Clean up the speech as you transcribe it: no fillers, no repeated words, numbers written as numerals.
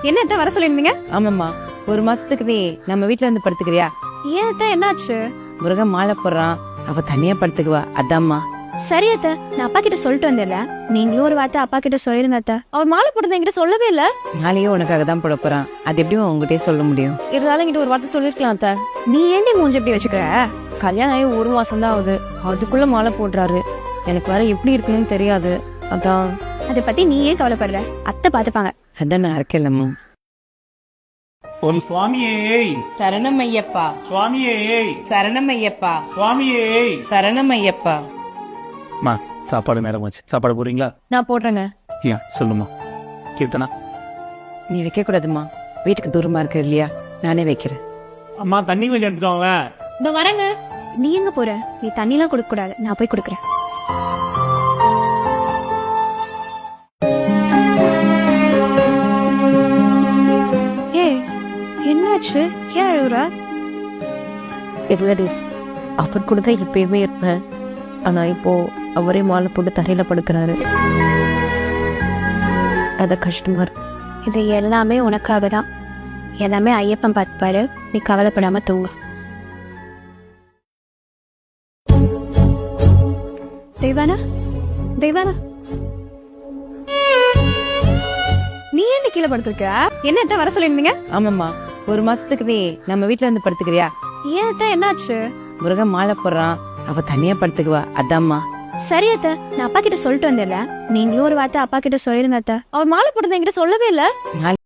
என்ன அத்தை வர சொல்லிருந்தீங்க? ஆமாம்மா, ஒரு மாசத்துக்கு நீ நம்ம வீட்டுல வந்து படுத்துக்கிறியா? ஏன் அத்தை என்னாச்சு? முருகன் மாலை போடுறான், அவ தனியா படுத்துக்குவா, அதாம்மா. சரி அத்தை, நான் அப்பா கிட்ட சொல்லிட்டு வந்துடுறேன். நீங்களும் ஒரு வார்த்தை அப்பா கிட்ட சொல்லிருங்க அத்தை. அவர் மாலை போடுறது என்கிட்ட சொல்லவே இல்ல. மாலையும் உனக்காக தான் போட போறான், அது எப்படியும் உங்ககிட்டயே சொல்ல முடியும். இருந்தாலும் என்கிட்ட ஒரு வார்த்தை சொல்லிருக்கலாம் அத்தை. நீ ஏண்டி மூஞ்சி எப்படி வச்சுக்கிற? கல்யாணம் ஆகி 1 மாசம் தான் ஆகுது, அதுக்குள்ள மாலை போடுறாரு. எனக்கு வேற எப்படி இருக்குன்னு தெரியாது, அதான். அதை பத்தி நீ ஏன் கவலைப்படுற? அத்தை பாத்துப்பாங்க. அதான் நான் இருக்கேன்லம்மா. ஓம் சுவாமியே சரணமையப்பா, சுவாமியே சரணமையப்பா, சுவாமியே. சரணமையப்பா. மா, சாப்பாடு நேரம் ஆச்சு, சாப்பாடு போறீங்களா? நான் போடுறேங்க. ஏன் சொல்லுமா கீர்த்தனா. நீ வைக்க கூடாதுமா, வீட்டுக்கு தூரமா இருக்கு இல்லையா, நானே வைக்கிறேன். அம்மா தண்ணி கொஞ்சம் எடுத்துக்கோங்களே. இந்த வரேங்க. நீ எங்க போற? நீ தண்ணி எல்லாம் கொடுக்க கூடாது, நான் போய் கொடுக்குறேன். ஏய், என்னாச்சு? ஏன் அழுகுற? இல்லடி, அவர் கூட தான் எப்பயுமே இருப்பேன். ஆனா இப்போ அவரே மாலை போட்டு தரையில படுக்கிறாரு, அத கஷ்டமா இருக்கு. இது எல்லாமே உனக்காக தான். எல்லாமே ஐயப்பன் பார்த்துப்பாரு, நீ கவலைப்படாம தூங்க. தெய்வானா, தெய்வானா, நீ ஏன் கீழே படுத்திருக்க? என்ன அத்தை வர சொல்லிருந்தீங்க? ஆமாம்மா, ஒரு மாசத்துக்கு நீ நம்ம வீட்டுல வந்து படுத்துக்கிறியா? ஏன் அத்தை என்னாச்சு? முருகன் மாலை போடுறான், அவ தனியா படுத்துக்குவா, அதாம்மா. சரி அத்தை, நான் அப்பா கிட்ட சொல்லிட்டு வந்துடுறேன். நீங்களும் ஒரு வார்த்தை அப்பா கிட்ட சொல்லிருங்க அத்தை. அவர் மாலை போடுறது என்கிட்ட சொல்லவே இல்ல.